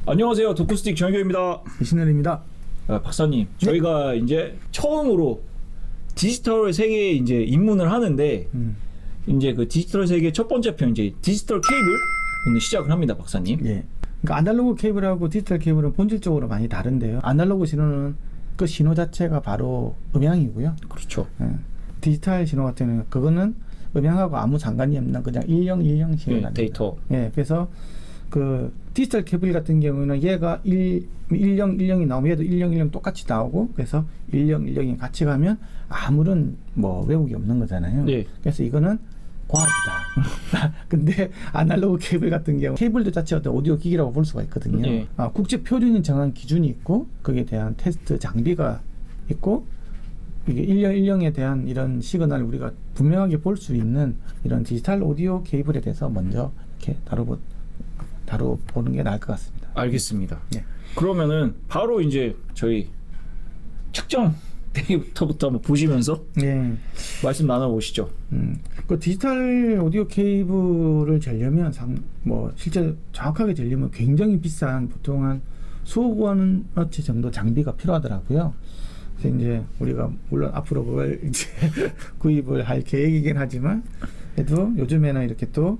안녕하세요. 도쿠스틱 정혁입니다. 이신현입니다. 박사님, 저희가 이제 처음으로 디지털 세계에 이제 입문을 하는데 이제 그 디지털 세계 첫 번째 편 이제 디지털 케이블 오늘 시작을 합니다, 박사님. 예. 그러니까 아날로그 케이블하고 디지털 케이블은 본질적으로 많이 다른데요. 아날로그 신호는 그 신호 자체가 바로 음향이고요. 그렇죠. 예. 디지털 신호 같은 경우는 그거는 음향하고 아무 상관이 없는 그냥 일령 신호입니다. 데이터. 예. 그래서 그 디지털 케이블 같은 경우는 얘가 일령이 나오면 얘도 일령 똑같이 나오고 그래서 일령이 같이 가면 아무런 뭐 왜곡이 없는 거잖아요. 네. 그래서 이거는 과학이다. 근데 아날로그 케이블 같은 경우 케이블도 자체가 어떤 오디오 기기라고 볼 수가 있거든요. 네. 국제 표준이 정한 기준이 있고 거기에 대한 테스트 장비가 있고 이게 일령에 대한 이런 시그널을 우리가 분명하게 볼 수 있는 이런 디지털 오디오 케이블에 대해서 먼저 이렇게 다뤄보는 게 나을 것 같습니다. 알겠습니다. 예. 그러면은 바로 이제 저희 측정 데이터부터 한번 보시면서 예. 말씀 나눠보시죠. 그 디지털 오디오 케이블을 재려면 실제 정확하게 재려면 굉장히 비싼 보통 한 수억 원어치 정도 장비가 필요하더라고요. 그래서 이제 우리가 물론 앞으로 그걸 이제 구입을 할 계획이긴 하지만 그래도 요즘에는 이렇게 또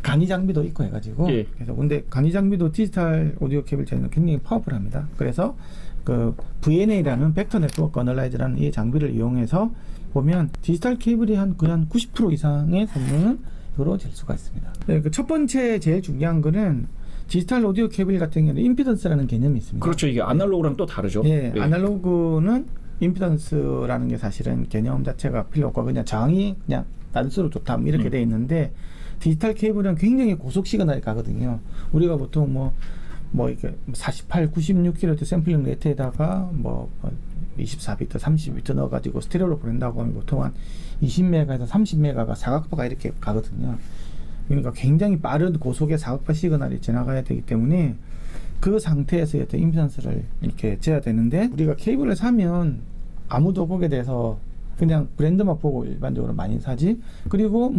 간이 장비도 있고 해가지고 예. 그래서 근데 간이 장비도 디지털 오디오 케이블 재는 굉장히 파워풀합니다. 그래서 그 VNA라는 벡터 네트워크 어널라이저라는 이 장비를 이용해서 보면 디지털 케이블이 거의 90% 이상의 성능은 이거로 잴 수가 있습니다. 네, 그 첫 번째 제일 중요한 거는 디지털 오디오 케이블 같은 경우는 임피던스라는 개념이 있습니다. 그렇죠. 이게 아날로그랑 또 다르죠. 예, 아날로그는 임피던스라는 게 사실은 개념 자체가 필요 없고 그냥 저항이 그냥 단수로 좋다 이렇게 돼 있는데 디지털 케이블은 굉장히 고속 시그널이 가거든요. 우리가 보통 이렇게 48, 96kHz 샘플링 레이트에다가 24비트, 30비트 넣어가지고 스테레오로 보낸다고 하면 보통 한 20메가에서 30메가가 사각파가 이렇게 가거든요. 그러니까 굉장히 빠른 고속의 사각파 시그널이 지나가야 되기 때문에 그 상태에서 어떤 임피던스를 이렇게 재야 되는데 우리가 케이블을 사면 아무도 거기에 대해서 그냥 브랜드만 보고 일반적으로 많이 사지. 그리고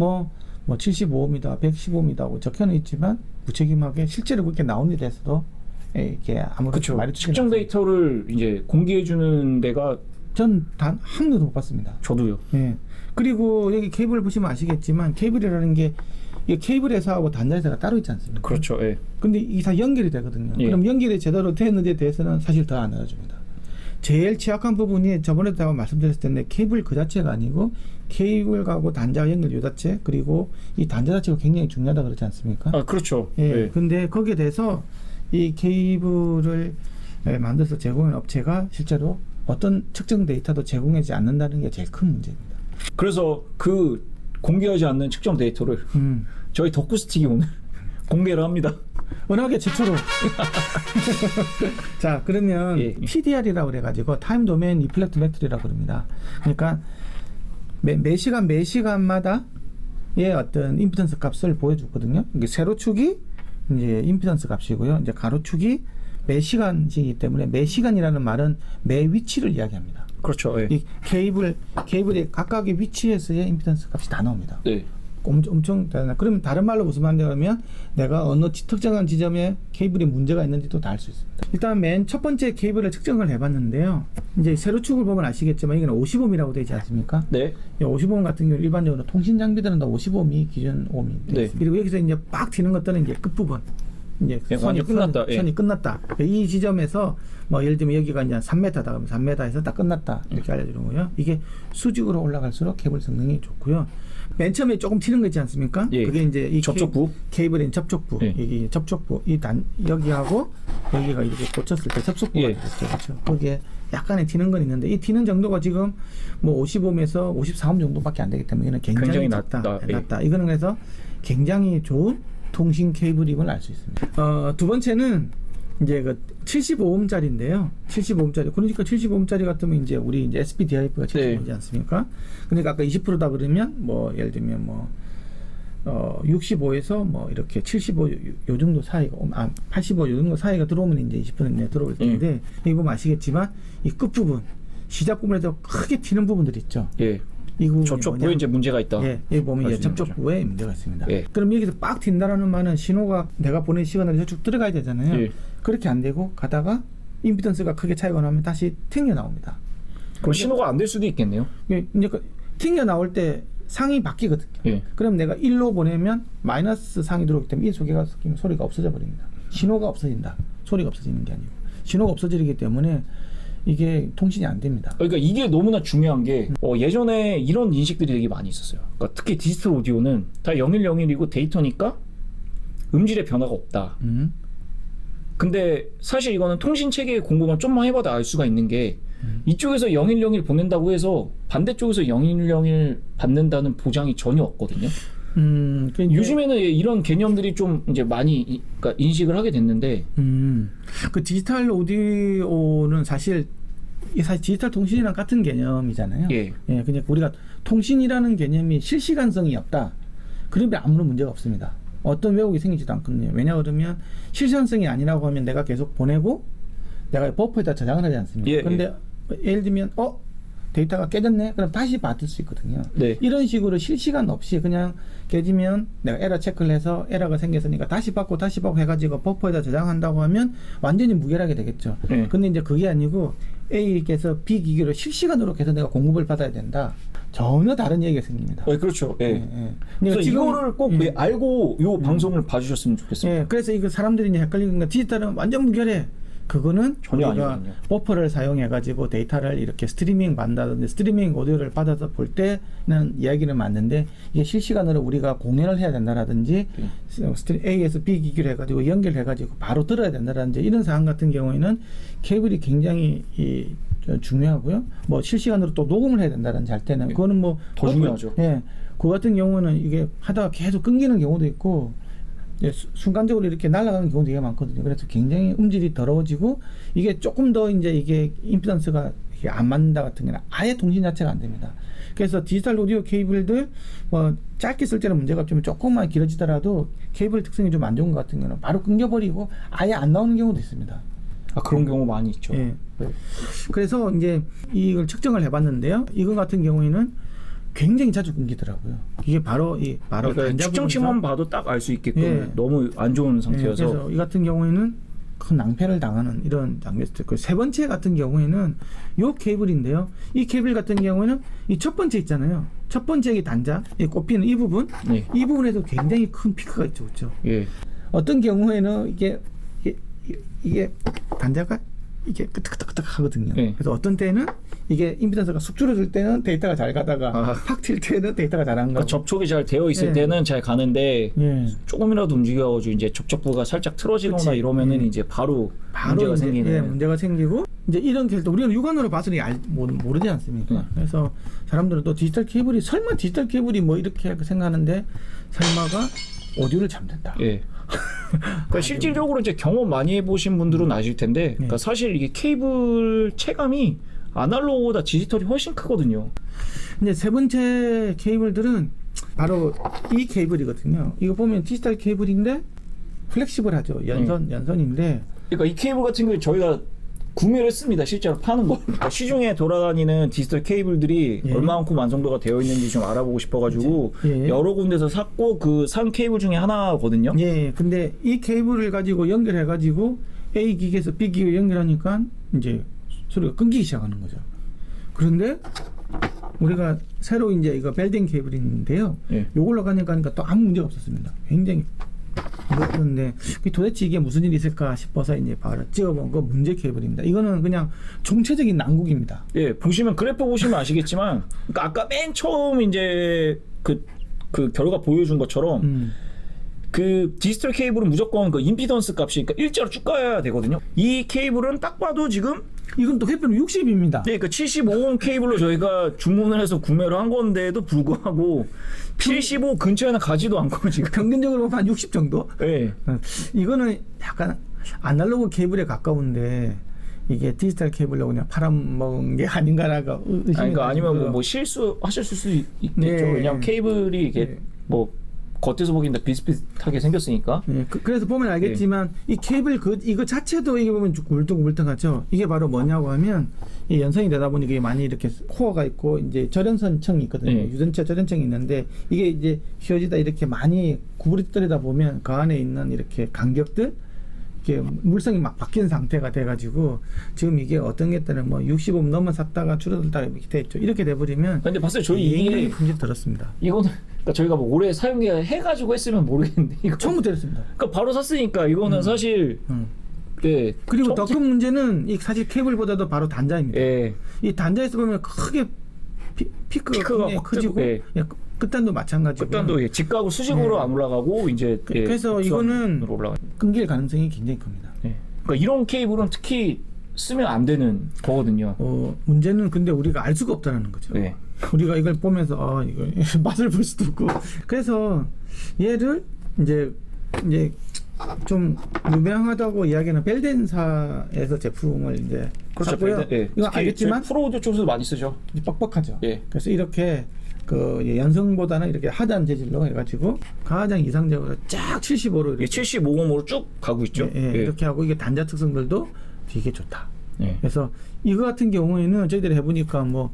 75mm다, 115mm다고 적혀는 있지만 무책임하게 실제로 그렇게 나온 데 대해서도 이렇게 아무렇게 말이 측정 데이터를 이제 공개해 주는 데가 전 단 한 번도 못 봤습니다. 저도요. 예. 그리고 여기 케이블 보시면 아시겠지만 케이블이라는 게 이 케이블 회사하고 단자 회사가 따로 있지 않습니까? 그렇죠. 예. 근데 이 다 연결이 되거든요. 예. 그럼 연결이 제대로 되는데 대해서는 사실 더 안 알아줍니다. 제일 취약한 부분이 저번에도 말씀드렸을 텐데 케이블 그 자체가 아니고 케이블하고 단자 연결 요 자체 그리고 이 단자 자체가 굉장히 중요하다 그러지 않습니까? 아, 그렇죠. 예. 예. 근데 거기에 대해서 이 케이블을 만들어서 제공한 업체가 실제로 어떤 측정 데이터도 제공하지 않는다는 게 제일 큰 문제입니다. 그래서 그 공개하지 않는 측정 데이터를 저희 덕후스틱이 오늘 공개를 합니다. 워낙에 최초로. 자, 그러면 예. TDR이라고 그래가지고 타임 도메인 리플렉트 메트리라고 그럽니다. 그러니까 매 시간마다 의 어떤 임피던스 값을 보여주거든요. 이게 세로축이 이제 임피던스 값이고요. 이제 가로축이 매 시간이기 때문에 매 시간이라는 말은 매 위치를 이야기합니다. 그렇죠. 예. 이 케이블의 각각의 위치에서의 임피던스 값이 다 나옵니다. 네. 엄청 대단하다. 그러면 다른 말로 무슨 말이냐면 내가 어느 특정한 지점에 케이블에 문제가 있는지도 다 알 수 있습니다. 일단 맨 첫 번째 케이블을 측정을 해봤는데요. 이제 세로축을 보면 아시겠지만 이건 50ohm이라고 되어 있지 않습니까? 네. 50ohm 같은 경우 일반적으로 통신 장비들은 다 50ohm이 기준 ohm이 돼 있습니다. 네. 그리고 여기서 이제 빡 튀는 것들은 이제 끝부분. 이제 완전히 끝났다. 예. 선이 끝났다. 이 지점에서 예를 들면 여기가 이제 3m다 그러면 3m에서 딱 끝났다 이렇게 알려주는 거예요. 이게 수직으로 올라갈수록 케이블 성능이 좋고요. 맨 처음에 조금 튀는 거 있지 않습니까? 예. 그게 이제 이 접촉부. 케이블의 접촉부. 예. 여기 접촉부. 여기하고 여기가 이렇게 꽂혔을 때 접촉부가 예. 있죠. 그렇죠. 거기에 약간의 튀는 건 있는데 이 튀는 정도가 지금 55ohm에서 54ohm 정도밖에 안 되기 때문에 이거는 굉장히 낮다. 예. 이거는 그래서 굉장히 좋은 통신 케이블임을 알 수 있습니다. 두 번째는 이제 그 75ohm짜리인데요. 75ohm짜리. 그러니까 75ohm짜리 같으면 이제 우리 이제 SPDIF가 75ohm이지 않습니까? 그러니까 아까 20%다 그러면 예를 들면 65에서 이렇게 75 요 정도 사이가 85 요 정도 사이가 들어오면 이제 20% 내에 들어올 텐데 여기 보면 아시겠지만 이 끝부분 시작 부분에서 크게 튀는 부분들 있죠. 예. 이 부분이 접촉부에 이제 문제가 있다. 예, 여기 보면 이제 접촉부에 문제가 있습니다. 예. 그럼 여기서 빡 튄다라는 말은 신호가 내가 보낸 시그널이 저쪽 들어가야 되잖아요. 예. 그렇게 안 되고 가다가 임피던스가 크게 차이가 나면 다시 튕겨 나옵니다. 그럼 신호가 안 될 수도 있겠네요. 이제 튕겨 나올 때 상이 바뀌거든요. 예. 그럼 내가 1로 보내면 마이너스 상이 들어오기 때문에 이 소개가 섞이면 소리가 없어져 버립니다. 신호가 없어진다. 소리가 없어지는 게 아니고 신호가 없어지기 때문에 이게 통신이 안 됩니다. 그러니까 이게 너무나 중요한 게 예전에 이런 인식들이 되게 많이 있었어요. 그러니까 특히 디지털 오디오는 다 0101이고 데이터니까 음질의 변화가 없다. 근데 사실 이거는 통신 체계의 공부만 좀만 해봐도 알 수가 있는 게 이쪽에서 0101 보낸다고 해서 반대쪽에서 0101 받는다는 보장이 전혀 없거든요. 요즘에는 이런 개념들이 좀 이제 많이 그러니까 인식을 하게 됐는데 그 디지털 오디오는 사실 디지털 통신이랑 같은 개념이잖아요. 예. 예, 그냥 우리가 통신이라는 개념이 실시간성이 없다. 그러면 아무런 문제가 없습니다. 어떤 왜곡이 생기지도 않거든요. 왜냐 그러면 실시간성이 아니라고 하면 내가 계속 보내고 내가 버퍼에다 저장을 하지 않습니까? 예, 그런데 예를 들면 데이터가 깨졌네? 그럼 다시 받을 수 있거든요. 네. 이런 식으로 실시간 없이 그냥 깨지면 내가 에러 체크를 해서 에러가 생겼으니까 다시 받고 해가지고 버퍼에다 저장한다고 하면 완전히 무결하게 되겠죠. 네. 근데 이제 그게 아니고 A께서 B 기기로 실시간으로 계속 내가 공급을 받아야 된다. 전혀 다른 얘기가 생깁니다. 그렇죠. 예. 예. 그래서 지금, 이거를 꼭 알고 요 방송을 봐주셨으면 좋겠습니다. 예, 그래서 이거 사람들이 이제 헷갈리는 건 디지털은 완전 무결해. 그거는 전혀 우리가 아니거든요. 버퍼를 사용해가지고 데이터를 이렇게 스트리밍 받는다든지 스트리밍 오디오를 받아서 볼 때는 이야기는 맞는데 이게 실시간으로 우리가 공연을 해야 된다라든지 A에서 B 기기로 해가지고 연결해가지고 바로 들어야 된다라든지 이런 상황 같은 경우에는 케이블이 굉장히 중요하고요. 뭐 실시간으로 또 녹음을 해야 된다든지 할 때는 그거는 뭐 더 중요하죠. 예, 그 같은 경우는 이게 하다가 계속 끊기는 경우도 있고. 순간적으로 이렇게 날아가는 경우도 되게 많거든요. 그래서 굉장히 음질이 더러워지고 이게 조금 더 이제 이게 임피던스가 이게 안 맞는다 같은 경우는 아예 통신 자체가 안 됩니다. 그래서 디지털 오디오 케이블들 뭐 짧게 쓸 때는 문제가 없지만 조금만 길어지더라도 케이블 특성이 좀 안 좋은 것 같은 경우는 바로 끊겨버리고 아예 안 나오는 경우도 있습니다. 그런 경우 많이 있죠. 예. 그래서 이제 이걸 측정을 해봤는데요. 이거 같은 경우에는 굉장히 자주 끊기더라고요. 이게 바로 그러니까 측정치만 봐도 딱 알 수 있게끔 예. 너무 안 좋은 상태여서. 예, 그래서 이 같은 경우에는 큰 낭패를 당하는 이런 장면이 있고 세 번째 같은 경우에는 요 케이블인데요. 이 케이블 같은 경우에는 이 첫 번째 있잖아요. 첫 번째 이 단자, 이 꼽히는 이 부분, 네. 이 부분에도 굉장히 큰 피크가 있죠, 그렇죠? 예. 어떤 경우에는 이게 단자가 이게 끄덕끄덕 하거든요. 네. 그래서 어떤 때는 이게 임피던스가 쑥 줄어들 때는 데이터가 잘 가다가 팍 튈 때는 데이터가 잘 안 가고. 그러니까 접촉이 잘 되어 있을 예. 때는 잘 가는데 예. 조금이라도 움직여가지고 이제 접촉부가 살짝 틀어지거나 그치. 이러면은 이제 바로 문제가 이제, 생기는. 예, 문제가 생기고 이제 이런 케이블 우리는 육안으로 봐서는 모르지 않습니까? 그래서 사람들은 또 디지털 케이블이 설마 디지털 케이블이 뭐 이렇게 생각하는데 설마가 오디오를 잠든다. 예. 그러니까 실질적으로 이제 경험 많이 해보신 분들은 아실 텐데, 그러니까 사실 이게 케이블 체감이 아날로그보다 디지털이 훨씬 크거든요. 근데 세 번째 케이블들은 바로 이 케이블이거든요. 이거 보면 디지털 케이블인데 플렉시블하죠. 연선인데. 그러니까 이 케이블 같은 경우 저희가 구매를 했습니다. 실제로 파는 거. 그러니까 시중에 돌아다니는 디지털 케이블들이 얼마만큼 완성도가 되어 있는지 좀 알아보고 싶어가지고 여러 군데서 샀고 그 산 케이블 중에 하나거든요. 예. 근데 이 케이블을 가지고 연결해가지고 A 기기에서 B 기기에 연결하니까 이제 소리가 끊기기 시작하는 거죠. 그런데 우리가 새로 이제 이거 벨딩 케이블인데요. 요걸로 가니까 또 아무 문제가 없었습니다. 굉장히 그런데 도대체 이게 무슨 일이 있을까 싶어서 이제 바로 찍어본 거 문제 케이블입니다. 이거는 그냥 총체적인 난국입니다. 예, 보시면 그래프 보시면 아시겠지만, 그러니까 아까 맨 처음 이제 그 결과 보여준 것처럼 그 디지털 케이블은 무조건 그 임피던스 값이 그러니까 일자로 쭉 가야 되거든요. 이 케이블은 딱 봐도 지금 이건 또 햇볕은 60입니다. 네, 그 75옴 케이블로 저희가 주문을 해서 구매를 한 건데도 불구하고 75 근처에는 가지도 않고 지금 평균적으로 보면 한 60 정도? 네. 이거는 약간 아날로그 케이블에 가까운데 이게 디지털 케이블로 그냥 팔아먹은 게 아닌가라고 의심이 그러니까 아니면 뭐 실수하셨을 수도 있겠죠. 네. 왜냐하면 케이블이 이게 뭐 겉에서 보기엔 비슷비슷하게 생겼으니까. 네, 그래서 보면 알겠지만 이 케이블 이거 자체도 이게 보면 울퉁불퉁하죠. 이게 바로 뭐냐고 하면 이 연선이 되다 보니 이게 많이 이렇게 코어가 있고 이제 절연선청이 있거든요. 유전체 절연청이 있는데 이게 이제 휘어지다 이렇게 많이 구부러뜨리다 보면 그 안에 있는 이렇게 간격들 이게 물성이 막 바뀐 상태가 돼가지고 지금 이게 어떤 게 때는 뭐 65 넘어 샀다가 줄어들다가 이렇게 됐죠. 이렇게 돼버리면 근데 봤어요. 저희 굉장히 이게 품질 들었습니다. 이거는 그러니까 저희가 뭐 올해 사용해 해가지고 했으면 모르겠는데 이거 처음부터 했습니다. 그러니까 바로 샀으니까 이거는 사실 네. 그리고 처음 더 큰 문제는 이 사실 케이블보다도 바로 단자입니다. 예. 이 단자에서 보면 크게 피크가 피크가 굉장히 확 커지고 뜨고, 예. 끝단도 마찬가지고 끝단도 예, 직각으로 수직으로 네. 안 올라가고 이제 예, 그래서 이거는 곡선으로 올라가. 끊길 가능성이 굉장히 큽니다. 예. 그러니까 이런 케이블은 특히 쓰면 안 되는 거거든요. 문제는 근데 우리가 알 수가 없다는 거죠. 네. 우리가 이걸 보면서 이거 맛을 볼 수도 없고 그래서 얘를 이제 좀 유명하다고 이야기하는 벨덴사에서 제품을 이제 샀고요. 예. 이거 특히 알겠지만 저희 프로오디오 쪽에서 많이 쓰죠. 뻑뻑하죠. 예. 그래서 이렇게 그 연성보다는 이렇게 하드한 재질로 해가지고 가장 이상적으로 쫙 75로 이게 이렇게 75mm로 쭉 가고 있죠. 예, 이렇게 하고 이게 단자 특성들도 되게 좋다. 예. 그래서 이거 같은 경우에는 저희들이 해보니까 뭐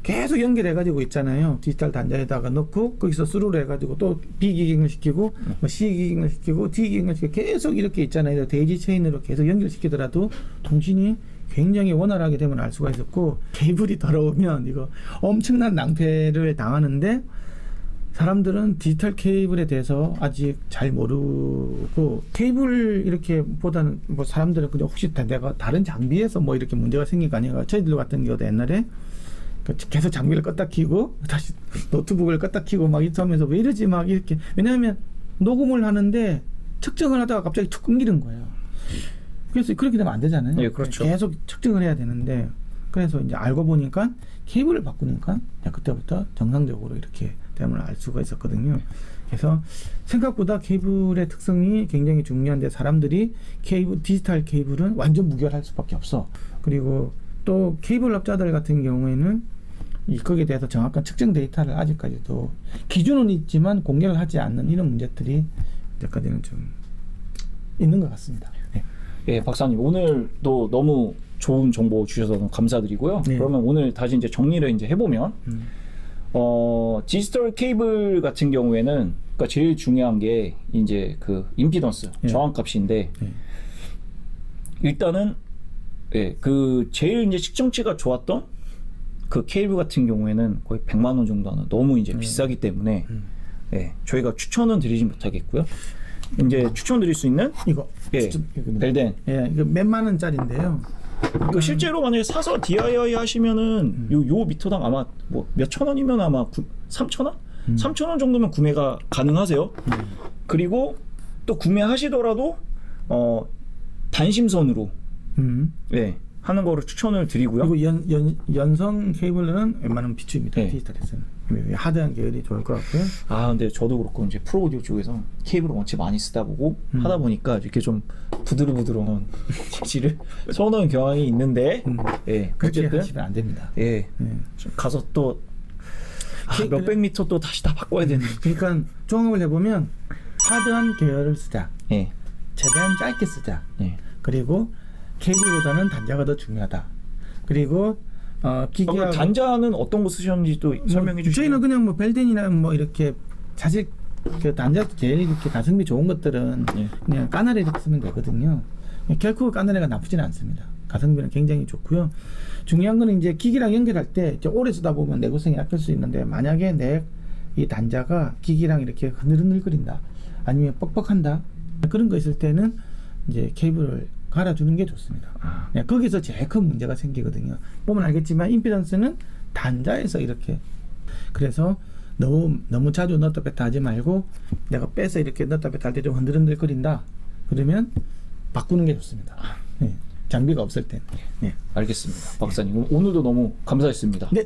계속 연결해가지고 있잖아요. 디지털 단자에다가 넣고 거기서 스루를 해가지고 또 B 기깅을 시키고 뭐 C 기깅을 시키고 D 기깅을 시키고 계속 이렇게 있잖아요. 데이지 체인으로 계속 연결시키더라도 통신이 굉장히 원활하게 되면 알 수가 있었고 케이블이 더러우면 이거 엄청난 낭패를 당하는데 사람들은 디지털 케이블에 대해서 아직 잘 모르고 케이블 이렇게 보다는 뭐 사람들은 그냥 혹시 내가 다른 장비에서 뭐 이렇게 문제가 생긴 거 아닌가. 저희들 같은 경우도 옛날에 계속 장비를 껐다 켜고 다시 노트북을 껐다 켜고 막 이러면서 왜 이러지 막 이렇게 왜냐하면 녹음을 하는데 측정을 하다가 갑자기 툭 끊기는 거예요. 그래서 그렇게 되면 안 되잖아요. 네, 그렇죠. 계속 측정을 해야 되는데 그래서 이제 알고 보니까 케이블을 바꾸니까 그때부터 정상적으로 이렇게 됨을 알 수가 있었거든요. 그래서 생각보다 케이블의 특성이 굉장히 중요한데 사람들이 디지털 케이블은 완전 무결할 수밖에 없어. 그리고 또 케이블 업자들 같은 경우에는 거기에 대해서 정확한 측정 데이터를 아직까지도 기준은 있지만 공개를 하지 않는 이런 문제들이 이제까지는 좀 있는 것 같습니다. 네. 예, 박사님 오늘도 너무 좋은 정보 주셔서 너무 감사드리고요. 네. 그러면 오늘 다시 이제 정리를 이제 해보면 디지털 케이블 같은 경우에는 그러니까 제일 중요한 게 이제 그 임피던스 네. 저항값인데 네. 일단은 예, 그 제일 이제 측정치가 좋았던 그 케이블 같은 경우에는 거의 100만 원 정도 하는 너무 이제 비싸기 때문에 예, 저희가 추천은 드리지 못하겠고요. 이제 추천드릴 수 있는 이거 예, 벨덴. 예, 이거 몇만 원짜리인데요. 이거 실제로 만약에 사서 DIY 하시면은 요 미터당 아마 뭐 몇천 원이면 아마 3천 원? 3천 원 정도면 구매가 가능하세요. 그리고 또 구매하시더라도 단심선으로 네, 하는 거를 추천을 드리고요. 그리고 연성 케이블은 웬만하면 비추입니다. 네. 디지털에서는 하드한 계열이 좋을 것 같고요. 아 근데 저도 그렇고 이제 프로오디오 쪽에서 케이블을 원체 많이 쓰다 보고 하다 보니까 이렇게 좀 부드러운 재질을 선호하는 경향이 있는데 예, 그렇게 어쨌든 하시면 안 됩니다. 예, 좀 가서 또 몇백 미터 또 다시 다 바꿔야 되는. 그러니까 종합을 해보면 하드한 계열을 쓰자. 예, 최대한 짧게 쓰자. 예. 그리고 케이블보다는 단자가 더 중요하다. 그리고 기기하고 단자는 어떤 거 쓰셨는지 또 설명해 주시죠. 저희는 그냥 뭐 벨덴이나 뭐 이렇게 사실 그 단자 제일 이렇게 가성비 좋은 것들은 예. 그냥 까나리 이렇게 쓰면 되거든요. 결코 까나리가 나쁘지는 않습니다. 가성비는 굉장히 좋고요. 중요한 거는 이제 기기랑 연결할 때 이제 오래 쓰다 보면 내구성이 약할 수 있는데 만약에 내 이 단자가 기기랑 이렇게 흐느글거린다 아니면 뻑뻑한다 그런 거 있을 때는 이제 케이블을 갈아주는 게 좋습니다. 거기서 제일 큰 문제가 생기거든요. 보면 알겠지만 임피던스는 단자에서 이렇게 그래서 너무 자주 넣었다 뺐다 하지 말고 내가 빼서 이렇게 넣었다 뺐다 할 때 좀 흔들흔들거린다 그러면 바꾸는 게 좋습니다. 네. 장비가 없을 때. 네. 알겠습니다, 박사님. 오늘도 너무 감사했습니다. 네.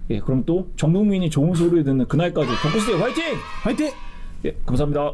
예, 그럼 또 전 국민이 좋은 소리 듣는 그날까지 덕후스테이 화이팅! 화이팅! 예, 감사합니다.